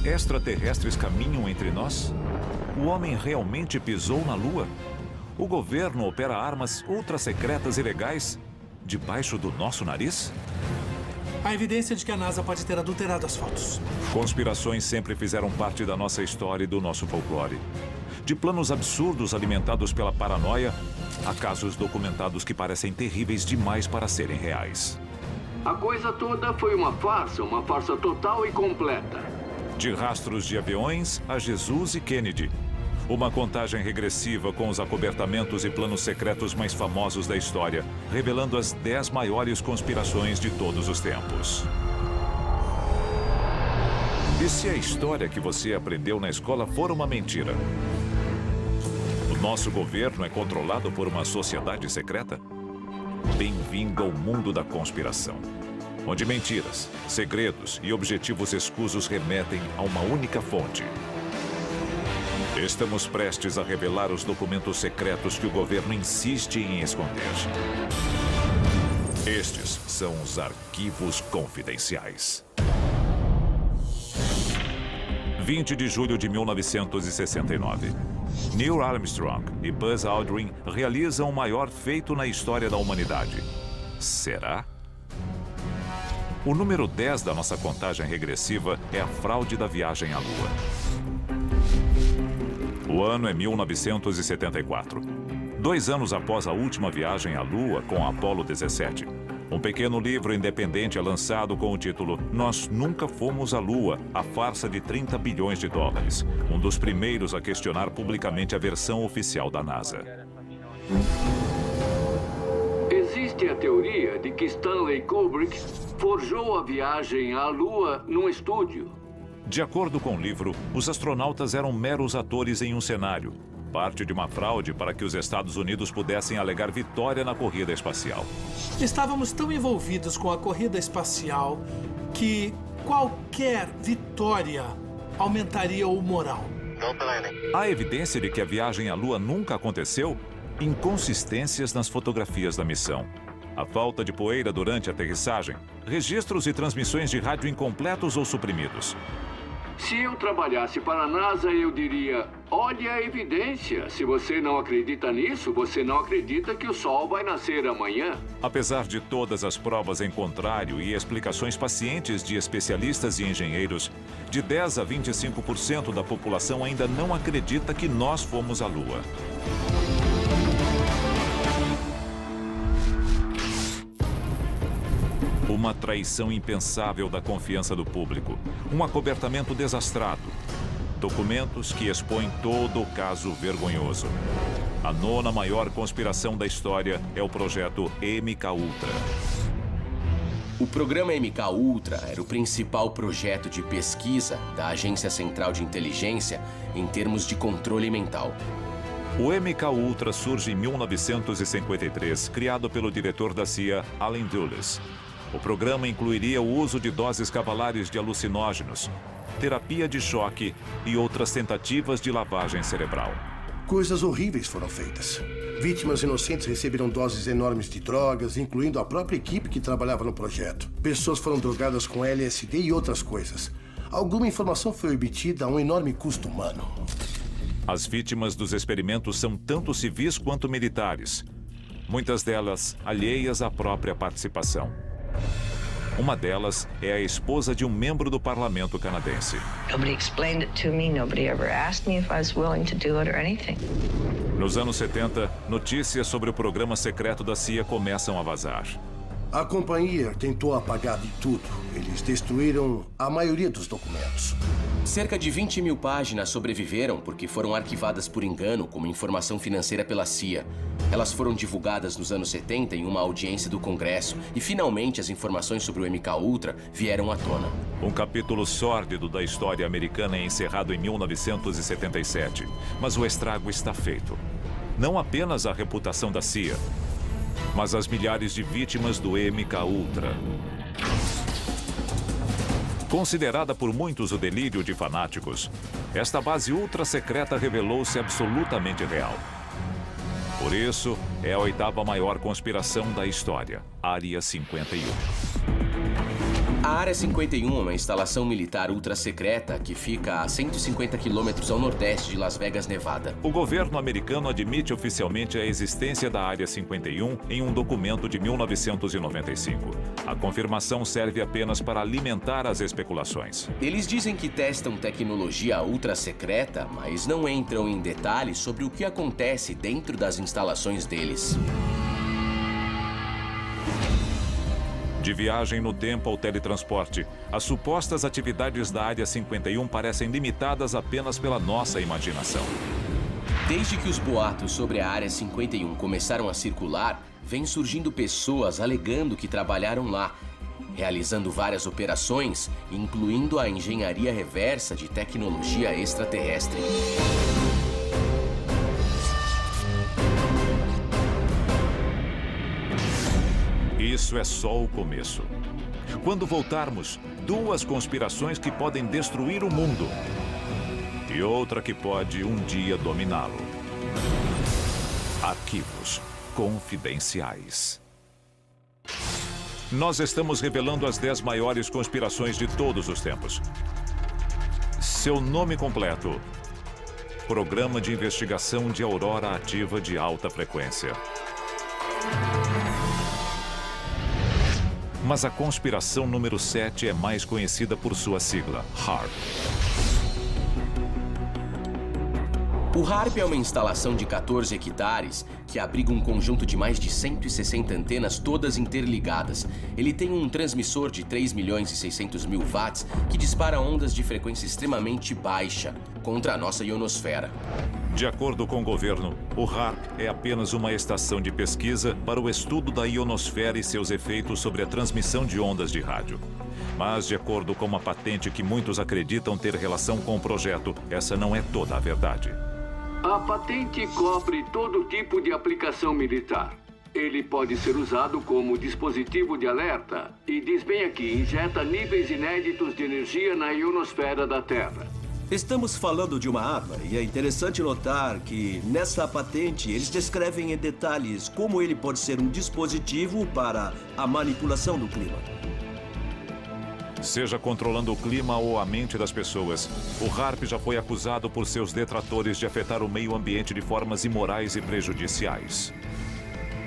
Extraterrestres caminham entre nós? O homem realmente pisou na Lua? O governo opera armas ultra-secretas e legais debaixo do nosso nariz? Há evidência de que a NASA pode ter adulterado as fotos. Conspirações sempre fizeram parte da nossa história e do nosso folclore. De planos absurdos alimentados pela paranoia, a casos documentados que parecem terríveis demais para serem reais. A coisa toda foi uma farsa total e completa. De rastros de aviões a Jesus e Kennedy. Uma contagem regressiva com os acobertamentos e planos secretos mais famosos da história, revelando as 10 maiores conspirações de todos os tempos. E se a história que você aprendeu na escola for uma mentira? O nosso governo é controlado por uma sociedade secreta? Bem-vindo ao mundo da conspiração, onde mentiras, segredos e objetivos escusos remetem a uma única fonte. Estamos prestes a revelar os documentos secretos que o governo insiste em esconder. Estes são os arquivos confidenciais. 20 de julho de 1969. Neil Armstrong e Buzz Aldrin realizam o maior feito na história da humanidade. Será? O número 10 da nossa contagem regressiva é a fraude da viagem à Lua. O ano é 1974. 2 anos após a última viagem à Lua com a Apollo 17. Um pequeno livro independente é lançado com o título Nós Nunca Fomos à Lua, a farsa de 30 bilhões de dólares. Um dos primeiros a questionar publicamente a versão oficial da NASA. Existe a teoria de que Stanley Kubrick forjou a viagem à Lua num estúdio. De acordo com o livro, os astronautas eram meros atores em um cenário, parte de uma fraude para que os Estados Unidos pudessem alegar vitória na corrida espacial. Estávamos tão envolvidos com a corrida espacial que qualquer vitória aumentaria o moral. Há evidência de que a viagem à Lua nunca aconteceu? Inconsistências nas fotografias da missão. A falta de poeira durante a aterrissagem, registros e transmissões de rádio incompletos ou suprimidos. Se eu trabalhasse para a NASA, eu diria, olha a evidência. Se você não acredita nisso, você não acredita que o Sol vai nascer amanhã. Apesar de todas as provas em contrário e explicações pacientes de especialistas e engenheiros, de 10 a 25% da população ainda não acredita que nós fomos à Lua. Uma traição impensável da confiança do público. Um acobertamento desastrado. Documentos que expõem todo o caso vergonhoso. A 9ª maior conspiração da história é o projeto MKUltra. O programa MKUltra era o principal projeto de pesquisa da Agência Central de Inteligência em termos de controle mental. O MKUltra surge em 1953, criado pelo diretor da CIA, Allen Dulles. O programa incluiria o uso de doses cavalares de alucinógenos, terapia de choque e outras tentativas de lavagem cerebral. Coisas horríveis foram feitas. Vítimas inocentes receberam doses enormes de drogas, incluindo a própria equipe que trabalhava no projeto. Pessoas foram drogadas com LSD e outras coisas. Alguma informação foi obtida a um enorme custo humano. As vítimas dos experimentos são tanto civis quanto militares. Muitas delas alheias à própria participação. Uma delas é a esposa de um membro do parlamento canadense. Nobody explained it to me. Nobody ever asked me if I was willing to do it or anything. Nos anos 70, notícias sobre o programa secreto da CIA começam a vazar. A companhia tentou apagar de tudo. Eles destruíram a maioria dos documentos. Cerca de 20 mil páginas sobreviveram porque foram arquivadas por engano como informação financeira pela CIA. Elas foram divulgadas nos anos 70 em uma audiência do Congresso e, finalmente, as informações sobre o MKUltra vieram à tona. Um capítulo sórdido da história americana é encerrado em 1977, mas o estrago está feito. Não apenas a reputação da CIA, mas as milhares de vítimas do MKUltra. Considerada por muitos o delírio de fanáticos, esta base ultra secreta revelou-se absolutamente real. Por isso, é a 8ª maior conspiração da história, Área 51. A Área 51 é uma instalação militar ultra-secreta que fica a 150 quilômetros ao nordeste de Las Vegas, Nevada. O governo americano admite oficialmente a existência da Área 51 em um documento de 1995. A confirmação serve apenas para alimentar as especulações. Eles dizem que testam tecnologia ultra-secreta, mas não entram em detalhes sobre o que acontece dentro das instalações deles. De viagem no tempo ao teletransporte, as supostas atividades da Área 51 parecem limitadas apenas pela nossa imaginação. Desde que os boatos sobre a Área 51 começaram a circular, vem surgindo pessoas alegando que trabalharam lá, realizando várias operações, incluindo a engenharia reversa de tecnologia extraterrestre. Isso é só o começo. Quando voltarmos, 2 conspirações que podem destruir o mundo e outra que pode um dia dominá-lo. Arquivos confidenciais. Nós estamos revelando as 10 maiores conspirações de todos os tempos. Seu nome completo: Programa de Investigação de Aurora Ativa de Alta Frequência. Mas a conspiração número 7 é mais conhecida por sua sigla, HAARP. O HAARP é uma instalação de 14 hectares que abriga um conjunto de mais de 160 antenas todas interligadas. Ele tem um transmissor de 3.600.000 watts que dispara ondas de frequência extremamente baixa contra a nossa ionosfera. De acordo com o governo, o HAARP é apenas uma estação de pesquisa para o estudo da ionosfera e seus efeitos sobre a transmissão de ondas de rádio. Mas, de acordo com uma patente que muitos acreditam ter relação com o projeto, essa não é toda a verdade. A patente cobre todo tipo de aplicação militar. Ele pode ser usado como dispositivo de alerta e, diz bem aqui, injeta níveis inéditos de energia na ionosfera da Terra. Estamos falando de uma arma e é interessante notar que, nessa patente, eles descrevem em detalhes como ele pode ser um dispositivo para a manipulação do clima. Seja controlando o clima ou a mente das pessoas, o HAARP já foi acusado por seus detratores de afetar o meio ambiente de formas imorais e prejudiciais.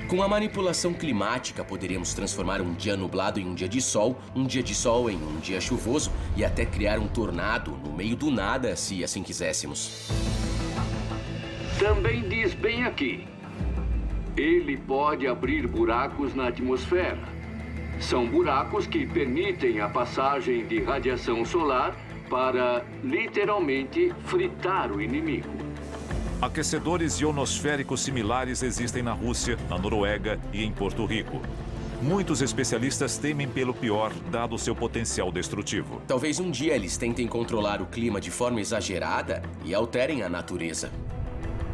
Com a manipulação climática, poderíamos transformar um dia nublado em um dia de sol em um dia chuvoso e até criar um tornado no meio do nada, se assim quiséssemos. Também diz bem aqui, ele pode abrir buracos na atmosfera. São buracos que permitem a passagem de radiação solar para, literalmente, fritar o inimigo. Aquecedores ionosféricos similares existem na Rússia, na Noruega e em Porto Rico. Muitos especialistas temem pelo pior, dado seu potencial destrutivo. Talvez um dia eles tentem controlar o clima de forma exagerada e alterem a natureza.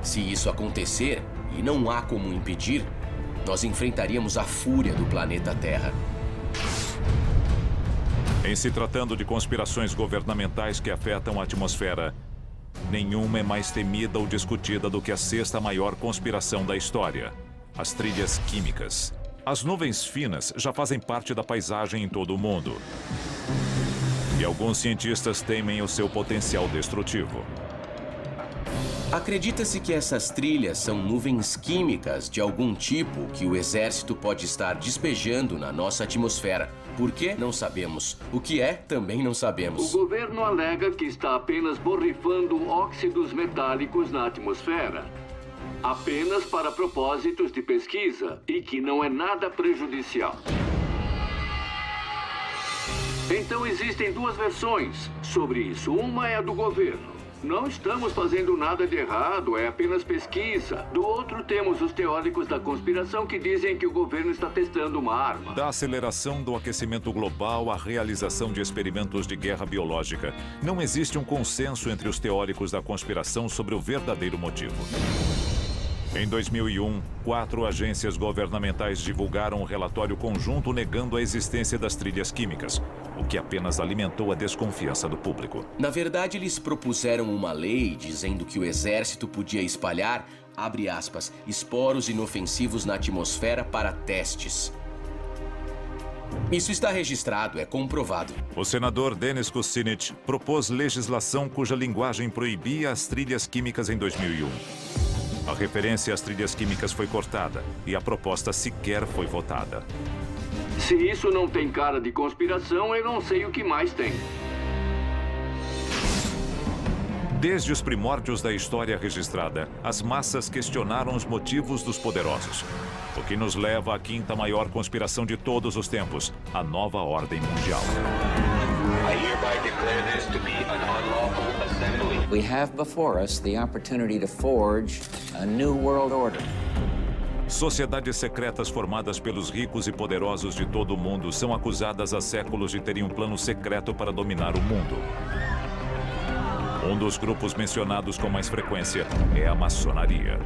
Se isso acontecer, e não há como impedir, nós enfrentaríamos a fúria do planeta Terra. Em se tratando de conspirações governamentais que afetam a atmosfera, nenhuma é mais temida ou discutida do que a 6ª maior conspiração da história: as trilhas químicas. As nuvens finas já fazem parte da paisagem em todo o mundo. E alguns cientistas temem o seu potencial destrutivo. Acredita-se que essas trilhas são nuvens químicas de algum tipo que o exército pode estar despejando na nossa atmosfera. Por quê? Não sabemos. O que é, também não sabemos. O governo alega que está apenas borrifando óxidos metálicos na atmosfera, apenas para propósitos de pesquisa e que não é nada prejudicial. Então existem 2 versões sobre isso. Uma é a do governo. Não estamos fazendo nada de errado, é apenas pesquisa. Do outro, temos os teóricos da conspiração que dizem que o governo está testando uma arma. Da aceleração do aquecimento global à realização de experimentos de guerra biológica, não existe um consenso entre os teóricos da conspiração sobre o verdadeiro motivo. Em 2001, 4 agências governamentais divulgaram um relatório conjunto negando a existência das trilhas químicas, o que apenas alimentou a desconfiança do público. Na verdade, eles propuseram uma lei dizendo que o exército podia espalhar, abre aspas, esporos inofensivos na atmosfera para testes. Isso está registrado, é comprovado. O senador Dennis Kucinich propôs legislação cuja linguagem proibia as trilhas químicas em 2001. A referência às trilhas químicas foi cortada e a proposta sequer foi votada. Se isso não tem cara de conspiração, eu não sei o que mais tem. Desde os primórdios da história registrada, as massas questionaram os motivos dos poderosos. O que nos leva à quinta maior conspiração de todos os tempos, a nova ordem mundial. I hereby declare this to be an unlawful assembly. We have before us the opportunity to forge a new world order. Sociedades secretas formadas pelos ricos e poderosos de todo o mundo são acusadas há séculos de terem um plano secreto para dominar o mundo. Um dos grupos mencionados com mais frequência é a maçonaria.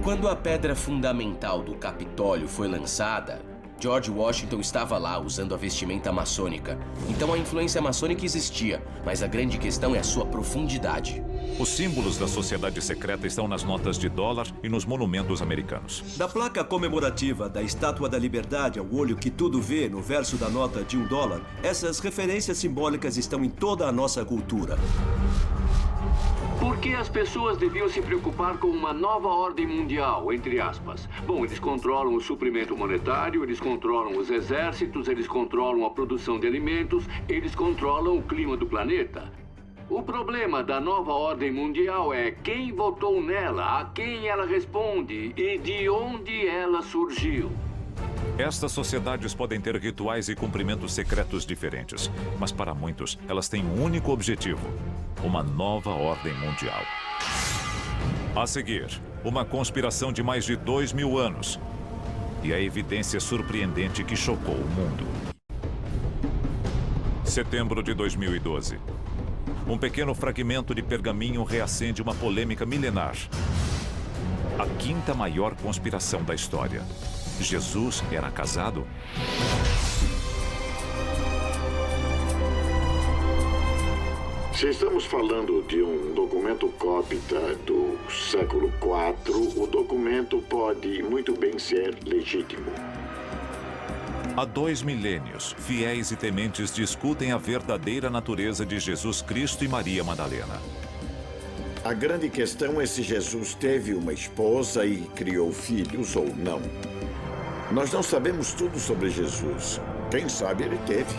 Quando a pedra fundamental do Capitólio foi lançada, George Washington estava lá usando a vestimenta maçônica. Então a influência maçônica existia, mas a grande questão é a sua profundidade. Os símbolos da sociedade secreta estão nas notas de dólar e nos monumentos americanos. Da placa comemorativa da Estátua da Liberdade ao olho que tudo vê no verso da nota de $1, essas referências simbólicas estão em toda a nossa cultura. Por que as pessoas deviam se preocupar com uma nova ordem mundial, entre aspas? Bom, eles controlam o suprimento monetário, eles controlam os exércitos, eles controlam a produção de alimentos, eles controlam o clima do planeta. O problema da nova ordem mundial é quem votou nela, a quem ela responde e de onde ela surgiu. Estas sociedades podem ter rituais e cumprimentos secretos diferentes, mas para muitos, elas têm um único objetivo: uma nova ordem mundial. A seguir, uma conspiração de mais de 2000 anos e a evidência surpreendente que chocou o mundo. Setembro de 2012. Um pequeno fragmento de pergaminho reacende uma polêmica milenar. A quinta maior conspiração da história. Jesus era casado? Se estamos falando de um documento cópita do século IV, o documento pode muito bem ser legítimo. Há 2 milênios, fiéis e tementes discutem a verdadeira natureza de Jesus Cristo e Maria Madalena. A grande questão é se Jesus teve uma esposa e criou filhos ou não. Nós não sabemos tudo sobre Jesus. Quem sabe ele teve.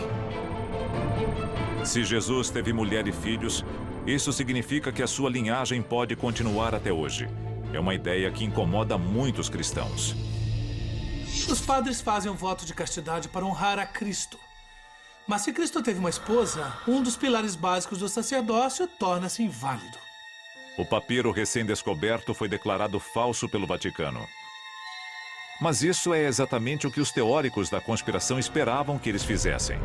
Se Jesus teve mulher e filhos, isso significa que a sua linhagem pode continuar até hoje. É uma ideia que incomoda muitos cristãos. Os padres fazem um voto de castidade para honrar a Cristo. Mas se Cristo teve uma esposa, um dos pilares básicos do sacerdócio torna-se inválido. O papiro recém-descoberto foi declarado falso pelo Vaticano. Mas isso é exatamente o que os teóricos da conspiração esperavam que eles fizessem.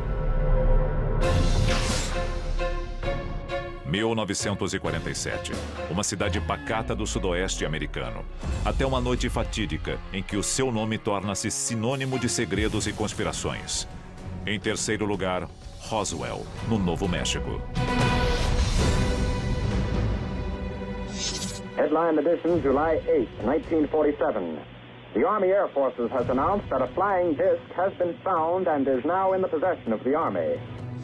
1947, uma cidade pacata do sudoeste americano. Até uma noite fatídica em que o seu nome torna-se sinônimo de segredos e conspirações. Em terceiro lugar, Roswell, no Novo México. Headline edition, July 8, 1947. The Army Air Forces has announced that a flying disc has been found and is now in the possession of the Army.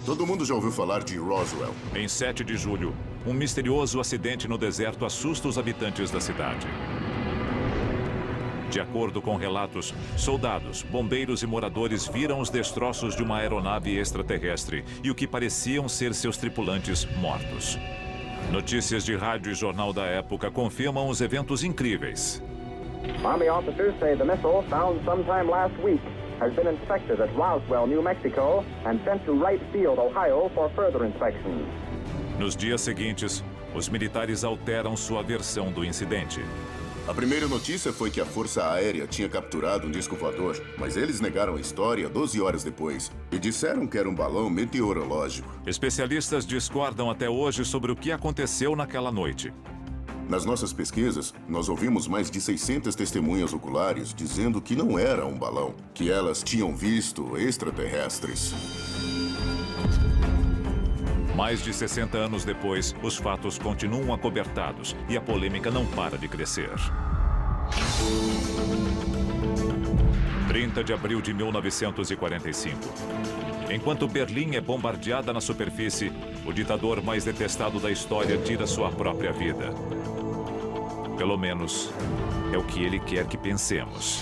Todo mundo já ouviu falar de Roswell. Em 7 de julho, um misterioso acidente no deserto assusta os habitantes da cidade. De acordo com relatos, soldados, bombeiros e moradores viram os destroços de uma aeronave extraterrestre e o que pareciam ser seus tripulantes mortos. Notícias de rádio e jornal da época confirmam os eventos incríveis. Army officers say the missile found sometime last week has been inspected at Roswell, New Mexico, and sent to Wright Field, Ohio, for further inspection. Nos dias seguintes, os militares alteram sua versão do incidente. A primeira notícia foi que a Força Aérea tinha capturado um disco voador, mas eles negaram a história 12 horas depois e disseram que era um balão meteorológico. Especialistas discordam até hoje sobre o que aconteceu naquela noite. Nas nossas pesquisas, nós ouvimos mais de 600 testemunhas oculares dizendo que não era um balão, que elas tinham visto extraterrestres. Mais de 60 anos depois, os fatos continuam acobertados e a polêmica não para de crescer. 30 de abril de 1945. Enquanto Berlim é bombardeada na superfície, o ditador mais detestado da história tira sua própria vida. Pelo menos, é o que ele quer que pensemos.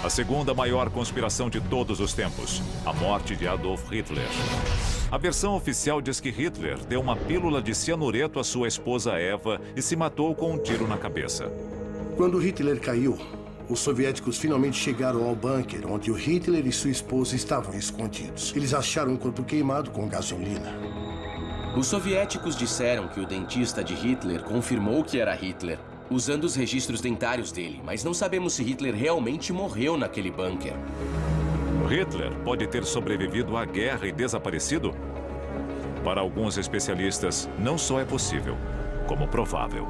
A segunda maior conspiração de todos os tempos, a morte de Adolf Hitler. A versão oficial diz que Hitler deu uma pílula de cianureto à sua esposa Eva e se matou com um tiro na cabeça. Quando Hitler caiu, os soviéticos finalmente chegaram ao bunker onde o Hitler e sua esposa estavam escondidos. Eles acharam um corpo queimado com gasolina. Os soviéticos disseram que o dentista de Hitler confirmou que era Hitler, usando os registros dentários dele, mas não sabemos se Hitler realmente morreu naquele bunker. Hitler pode ter sobrevivido à guerra e desaparecido? Para alguns especialistas, não só é possível, como provável.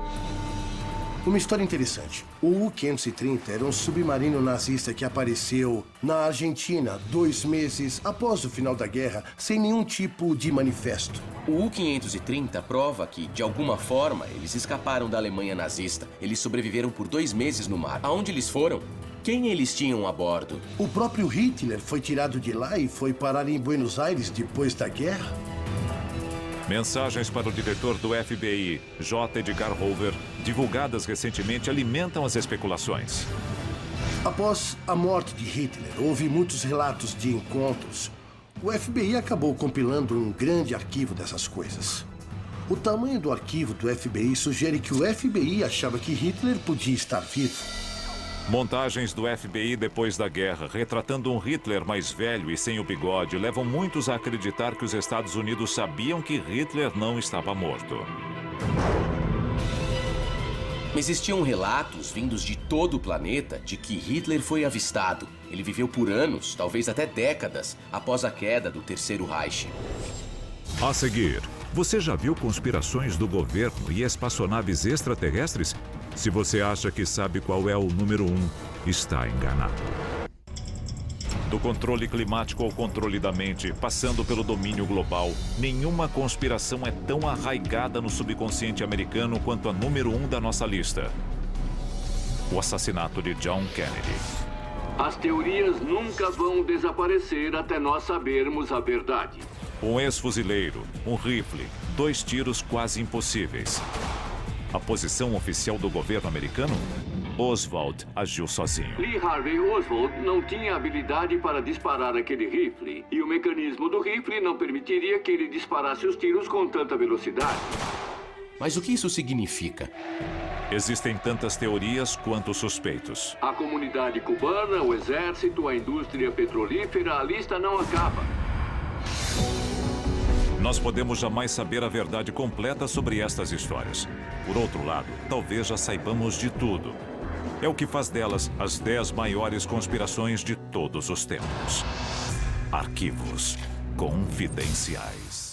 Uma história interessante. O U-530 era um submarino nazista que apareceu na Argentina 2 meses após o final da guerra, sem nenhum tipo de manifesto. O U-530 prova que, de alguma forma, eles escaparam da Alemanha nazista. Eles sobreviveram por 2 meses no mar. Aonde eles foram? Quem eles tinham a bordo? O próprio Hitler foi tirado de lá e foi parar em Buenos Aires depois da guerra? Mensagens para o diretor do FBI, J. Edgar Hoover, divulgadas recentemente, alimentam as especulações. Após a morte de Hitler, houve muitos relatos de encontros. O FBI acabou compilando um grande arquivo dessas coisas. O tamanho do arquivo do FBI sugere que o FBI achava que Hitler podia estar vivo. Montagens do FBI depois da guerra, retratando um Hitler mais velho e sem o bigode, levam muitos a acreditar que os Estados Unidos sabiam que Hitler não estava morto. Existiam relatos vindos de todo o planeta de que Hitler foi avistado. Ele viveu por anos, talvez até décadas, após a queda do Terceiro Reich. A seguir, você já viu conspirações do governo e espaçonaves extraterrestres? Se você acha que sabe qual é o número 1, está enganado. Do controle climático ao controle da mente, passando pelo domínio global, nenhuma conspiração é tão arraigada no subconsciente americano quanto a número 1 da nossa lista: o assassinato de John Kennedy. As teorias nunca vão desaparecer até nós sabermos a verdade. Um ex-fuzileiro, um rifle, 2 tiros quase impossíveis. A posição oficial do governo americano? Oswald agiu sozinho. Lee Harvey Oswald não tinha habilidade para disparar aquele rifle. E o mecanismo do rifle não permitiria que ele disparasse os tiros com tanta velocidade. Mas o que isso significa? Existem tantas teorias quanto suspeitos. A comunidade cubana, o exército, a indústria petrolífera, a lista não acaba. Nós podemos jamais saber a verdade completa sobre estas histórias. Por outro lado, talvez já saibamos de tudo. É o que faz delas as 10 maiores conspirações de todos os tempos. Arquivos confidenciais.